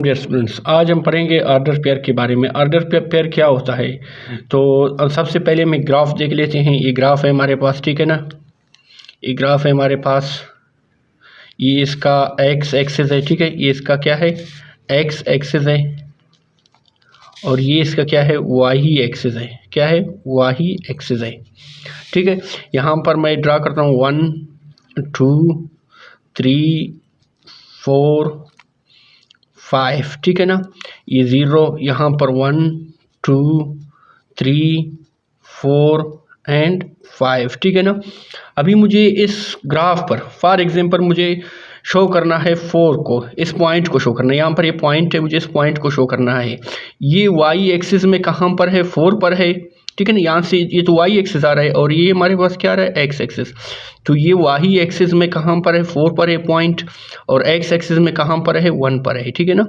Dear students, आज हम पढ़ेंगे ऑर्डर पेयर के बारे में। ऑर्डर पेयर क्या होता है, तो सबसे पहले हम ग्राफ देख लेते हैं। ये ग्राफ है हमारे पास, ठीक है ना। ये ग्राफ है हमारे पास, ये इसका एक्स एक्सिस है, ठीक है। ये इसका क्या है, एक्स एक्सिस है, और ये इसका क्या है, वाई एक्सिस है। क्या है, वाई एक्सिस है, ठीक है। यहाँ पर मैं ड्रा करता हूँ 1 2 3 4 5, ठीक है ना। ये 0 यहाँ पर 1 2 3 4 एंड 5, ठीक है ना। अभी मुझे इस ग्राफ पर फॉर एग्जांपल मुझे शो करना है 4 को, इस पॉइंट को शो करना है। यहाँ पर ये पॉइंट है, मुझे इस पॉइंट को शो करना है। ये वाई एक्सिस में कहाँ पर है, 4 पर है, ठीक है ना। यहाँ से ये तो वाई एक्सिस आ रहा है और ये हमारे पास क्या आ रहा है, एक्स एक्सिस। तो ये वाई एक्सिस में कहाँ पर है, 4 पर है पॉइंट, और एक्स एक्सिस में कहाँ पर है, 1 पर है, ठीक है ना।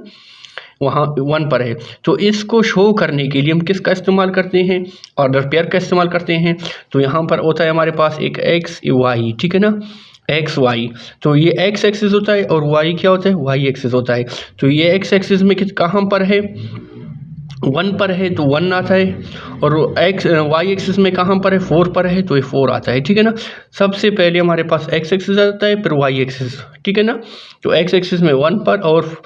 वहाँ 1 पर है। तो इसको शो करने के लिए हम किसका इस्तेमाल करते हैं, ऑर्डर पेयर का इस्तेमाल करते हैं। तो यहाँ पर होता है हमारे पास एक एक्स वाई, ठीक है ना, एक्स वाई। तो ये एक्स एक्सिस होता है और वाई क्या होता है, वाई एक्सिस होता है। तो ये एक्स एक्सिस में कहाँ पर है, 1 पर है, तो 1 आता है, और एक्स वाई एक्सिस में कहाँ पर है, 4 पर है, तो ये 4 आता है, ठीक है ना। सबसे पहले हमारे पास एक्स एक्सिस आता है, फिर वाई एक्सिस, ठीक है ना। तो एक्स एक्सिस में 1 पर और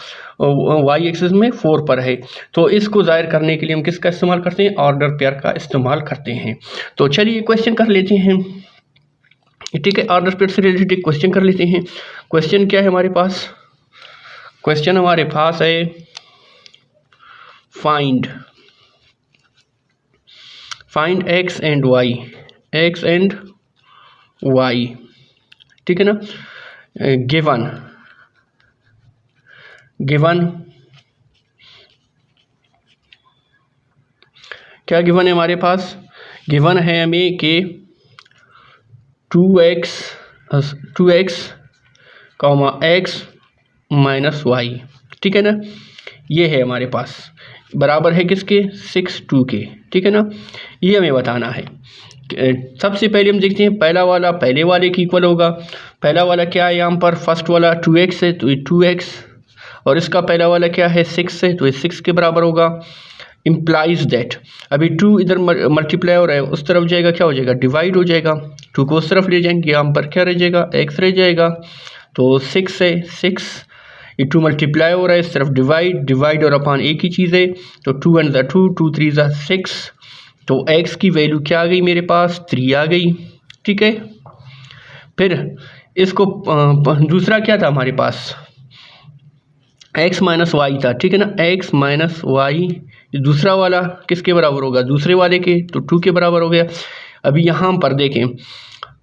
वाई एक्सिस में 4 पर है। तो इसको जाहिर करने के लिए हम किसका इस्तेमाल करते हैं, ऑर्डर पेयर का इस्तेमाल करते हैं। तो चलिए क्वेश्चन कर लेते हैं, ठीक है। ऑर्डर पेयर से रिलेटेड क्वेश्चन कर लेते हैं। क्वेश्चन क्या है हमारे पास, क्वेश्चन हमारे पास है find x and y, x and y, ठीक है ना। गिवन क्या गिवन है हमारे पास, गिवन है हमें कि 2x x माइनस वाई, ठीक है ना। ये है हमारे पास, बराबर है किसके, 6 2 के, ठीक है ना। ये हमें बताना है। सबसे पहले हम देखते हैं पहला वाला पहले वाले की इक्वल होगा। पहला वाला क्या है, यहाँ पर फर्स्ट वाला 2x है, तो ये 2x, और इसका पहला वाला क्या है, 6 है, तो ये 6 के बराबर होगा। इम्प्लाइज दैट, अभी 2 इधर मल्टीप्लाई हो रहा है, उस तरफ जाएगा, क्या हो जाएगा, डिवाइड हो जाएगा। 2 को उस तरफ ले जाएंगे, यहाँ पर क्या रह जाएगा, x रह जाएगा। तो 6 है, 6, ये 2 मल्टीप्लाई हो रहा है, इस तरफ डिवाइड और अपान एक ही चीज़ है। तो 2 1 2 2 3 6, तो x की वैल्यू क्या आ गई मेरे पास, 3 आ गई, ठीक है। फिर इसको दूसरा क्या था हमारे पास, x माइनस वाई था, ठीक है ना। x माइनस वाई, दूसरा वाला किसके बराबर होगा, दूसरे वाले के, तो 2 के बराबर हो गया। अभी यहाँ पर देखें,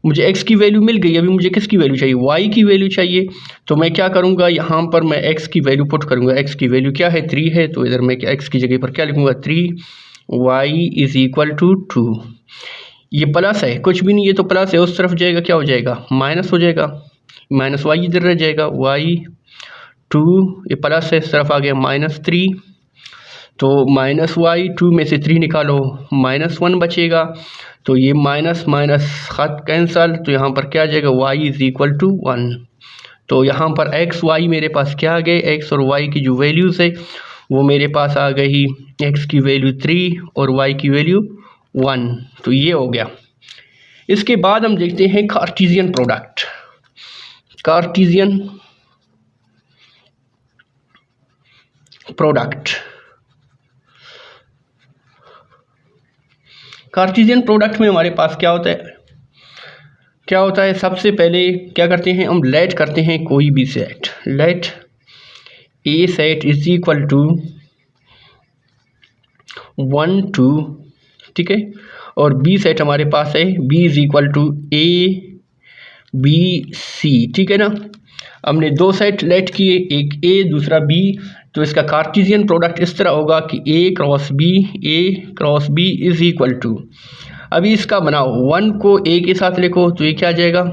मुझे x की वैल्यू मिल गई, अभी मुझे किसकी वैल्यू चाहिए, y की वैल्यू चाहिए। तो मैं क्या करूँगा, यहाँ पर मैं x की वैल्यू पुट करूँगा। x की वैल्यू क्या है, 3 है, तो इधर मैं x की जगह पर क्या लिखूँगा, 3y इज इक्वल टू 2। ये प्लस है, कुछ भी नहीं, ये तो प्लस है, उस तरफ जाएगा, क्या हो जाएगा, माइनस हो जाएगा, माइनस वाई इधर रह जाएगा, y 2, ये प्लस है, इस तरफ आ गया -3, तो माइनस वाई, 2 में से 3 निकालो, -1 बचेगा। तो ये माइनस माइनस खत कैंसल, तो यहाँ पर क्या आ जाएगा, y इज इक्वल टू 1। तो यहाँ पर x y मेरे पास क्या आ गए, x और y की जो वैल्यूज़ है वो मेरे पास आ गई, x की वैल्यू 3 और y की वैल्यू 1। तो ये हो गया। इसके बाद हम देखते हैं कार्टेशियन प्रोडक्ट। कार्टेशियन प्रोडक्ट में हमारे पास क्या होता है, सबसे पहले क्या करते हैं हम, लेट करते हैं कोई भी set, let A set is equal to 1 2, ठीक है, और बी सेट हमारे पास है, B is equal to A B C, ठीक है ना। हमने 2 सेट लेट किए, एक ए दूसरा बी, तो इसका कार्टेशियन प्रोडक्ट इस तरह होगा कि A cross B is equal to, अभी इसका बनाओ, 1 को ए के साथ लिखो, तो ये क्या आ जाएगा,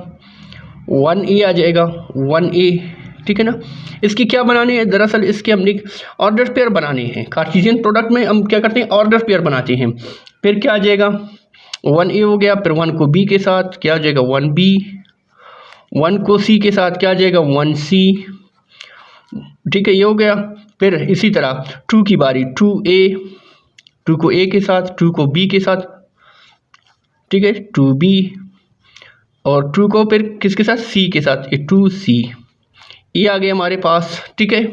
1a आ जाएगा, 1a, ठीक है ना। इसकी क्या बनाने हैं, दरअसल इसके हमने ऑर्डर पेयर बनाने हैं। कार्टेशियन प्रोडक्ट में हम क्या करते हैं, ऑर्डर पेयर बनाते हैं। फिर क्या आ जाएगा, 1a हो गया, फिर 1 को b के साथ क्या आ जाएगा, 1b, 1 को c के साथ क्या आ जाएगा, 1c, ठीक है, ये हो गया। फिर इसी तरह 2 की बारी, 2 को ए के साथ, 2 को बी के साथ, ठीक है, 2b, और 2 को फिर किसके साथ, सी के साथ, ये 2c, ये आ गया हमारे पास, ठीक है।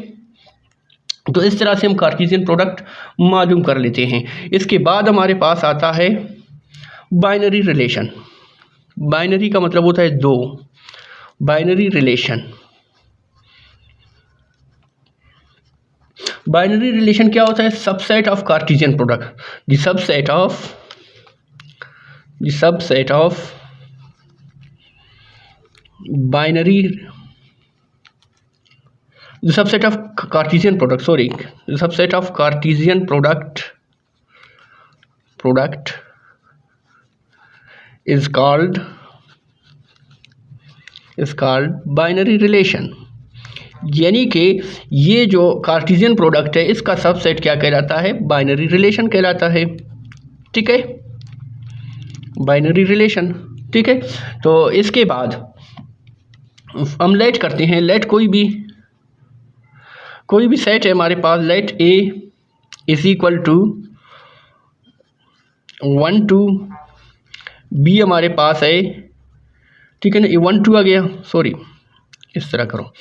तो इस तरह से हम कार्टेशियन प्रोडक्ट मालूम कर लेते हैं। इसके बाद हमारे पास आता है बाइनरी रिलेशन। बाइनरी का मतलब होता है दो, बाइनरी रिलेशन। बाइनरी रिलेशन क्या होता है, subset of Cartesian product, the subset of binary, the subset of Cartesian product, the subset of Cartesian product is called binary relation। यानी कि ये जो कार्टेशियन प्रोडक्ट है इसका सबसेट क्या कहलाता है, बाइनरी रिलेशन कहलाता है, ठीक है, बाइनरी रिलेशन, ठीक है। तो इसके बाद हम लेट करते हैं, लेट कोई भी सेट है हमारे पास, let A is equal to 1 2, B हमारे पास है, ठीक है ना, ये 1 2 आ गया, सॉरी इस तरह करो,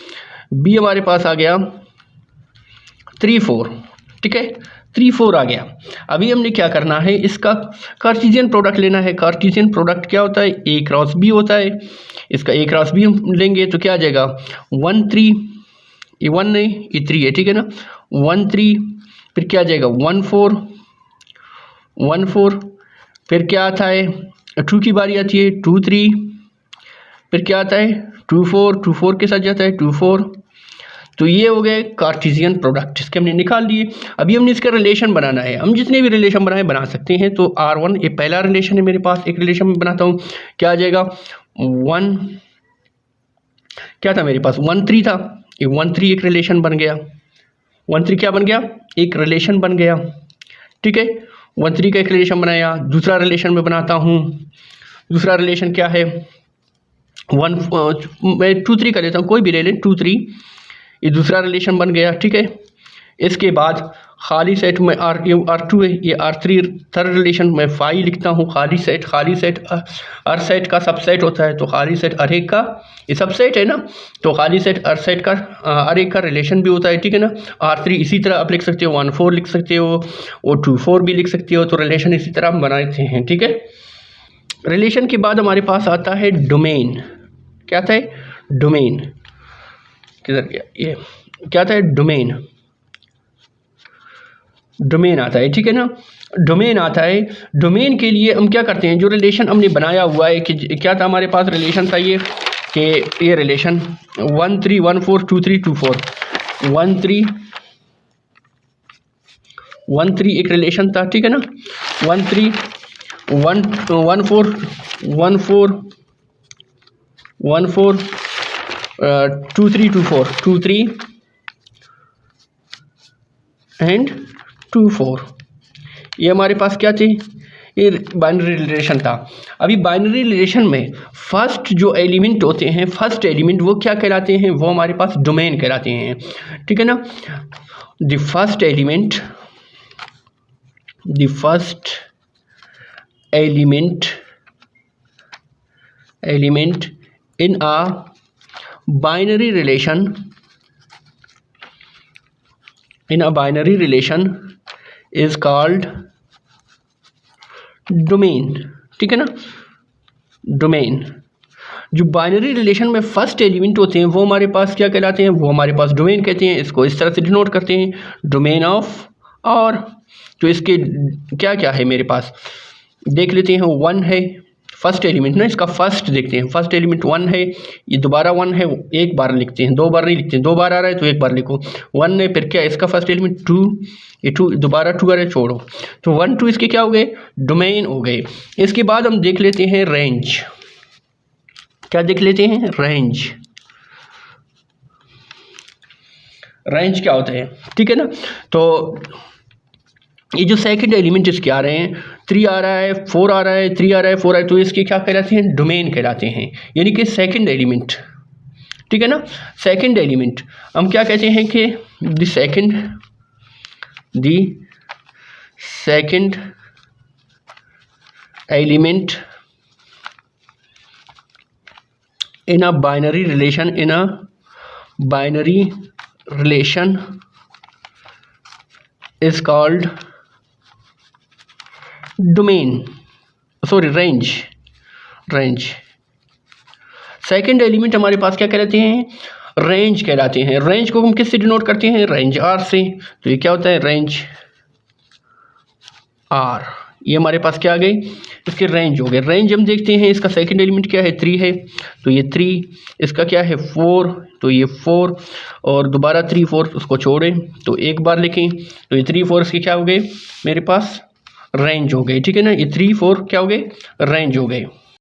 बी हमारे पास आ गया 3 4, ठीक है, 3 4 आ गया। अभी हमने क्या करना है, इसका कार्टेशियन प्रोडक्ट लेना है। कार्टेशियन प्रोडक्ट क्या होता है, ए क्रॉस बी होता है। इसका ए क्रॉस बी हम लेंगे तो क्या आ जाएगा, 1 3, ये 1 नहीं, ये 3 है, ठीक है ना, 1 3, फिर क्या आ जाएगा 1 4 1 4, फिर क्या आता है 2 की बारी आती है 2 3, फिर क्या आता है 2 4 के साथ जाता है 2 4। तो ये हो गए कार्टेशियन प्रोडक्ट, इसके हमने निकाल लिए। अभी हमने इसका रिलेशन बनाना है, हम जितने भी रिलेशन बनाए बना सकते हैं। तो R1 ये पहला रिलेशन है मेरे पास, एक रिलेशन में बनाता हूँ, क्या आ जाएगा 1, क्या था मेरे पास 1 3 था, ये 1 3 एक रिलेशन बन गया, 1 3 क्या बन गया, एक रिलेशन बन गया, ठीक है। 1 3 का एक रिलेशन बनाया, दूसरा रिलेशन में बनाता हूँ। दूसरा रिलेशन क्या है, मैं 2 3 का लेता हूँ, कोई भी ले लें 2 3, ये दूसरा रिलेशन बन गया, ठीक है। इसके बाद खाली सेट में R2 है, ये R3 थर्ड रिलेशन में 5 लिखता हूँ। खाली सेट हर सेट का सबसेट होता है, तो खाली सेट हर एक का ये सबसेट है ना, तो खाली सेट हर सेट का हर एक का रिलेशन भी होता है, ठीक है ना। R3 इसी तरह आप लिख सकते हो, 1 4 लिख सकते हो, और 2 4 भी लिख सकते हो। तो रिलेशन इसी तरह हम बनाते हैं, ठीक है। रिलेशन के बाद हमारे पास आता है डोमेन। क्या था, डोमेन किधर गया, ये क्या था, डोमेन आता है, ठीक है ना, डोमेन आता है। डोमेन के लिए हम क्या करते हैं, जो रिलेशन हमने बनाया हुआ है, कि क्या था हमारे पास रिलेशन था ये, कि ये रिलेशन 1 3 1 4 2 3 2 4, 1 3 1 3 एक रिलेशन था, ठीक है ना, 1 3 1 1 4 1 4 1 4 2 3 2 4 2 3 एंड 2 4, ये हमारे पास क्या थी, ये बाइनरी रिलेशन था। अभी बाइनरी रिलेशन में फर्स्ट जो एलिमेंट होते हैं, फर्स्ट एलिमेंट वो क्या कहलाते हैं, वो हमारे पास डोमेन कहलाते हैं, ठीक है ना। The first element in a binary relation is called domain, ठीक है ना, डोमेन। जो बाइनरी रिलेशन में फर्स्ट एलिमेंट होते हैं वो हमारे पास क्या कहलाते हैं, वो हमारे पास डोमेन कहते हैं। इसको इस तरह से डिनोट करते हैं, डोमेन ऑफ। और तो इसके क्या क्या है मेरे पास, देख लेते हैं। 1 है फर्स्ट एलिमेंट ना, इसका फर्स्ट देखते हैं। फर्स्ट एलिमेंट 1 है, ये दोबारा 1 है, एक बार लिखते हैं, 2 बार नहीं लिखते हैं, 2 बार आ रहा है तो एक बार लिखो। 1 है, फिर क्या इसका फर्स्ट एलिमेंट 2, ये 2 दोबारा 2 आ रहा है, छोड़ो। तो 1 2 इसके क्या हो गए, डोमेन हो गए। इसके बाद हम देख लेते हैं रेंज। क्या देख लेते हैं, रेंज क्या होता है, ठीक है ना। तो ये जो सेकंड एलिमेंट इसके आ रहे हैं, 3 आ रहा है, 4 आ रहा है, 3 आ रहा है, 4 आ रहा है, तो इसके क्या कहलाते हैं, डोमेन कहलाते हैं, यानी कि सेकंड एलिमेंट, ठीक है ना। सेकंड एलिमेंट हम क्या कहते हैं कि the second element in a binary relation is called range. Second element हमारे पास क्या कहलाते हैं, रेंज कहलाते हैं। रेंज को हम किससे डिनोट करते हैं, रेंज आर से। तो ये क्या होता है, रेंज आर। ये हमारे पास क्या आ गए, इसके रेंज हो गए। रेंज हम देखते हैं, इसका सेकंड एलिमेंट क्या है, 3 है, तो ये 3। इसका क्या है, 4, तो ये 4, और दोबारा 3 4 उसको छोड़ें तो एक बार लिखें, तो ये 3 4 इसके क्या हो गए मेरे पास, रेंज हो गए। ठीक है ना, ये 3 4 क्या हो गए, रेंज हो गए।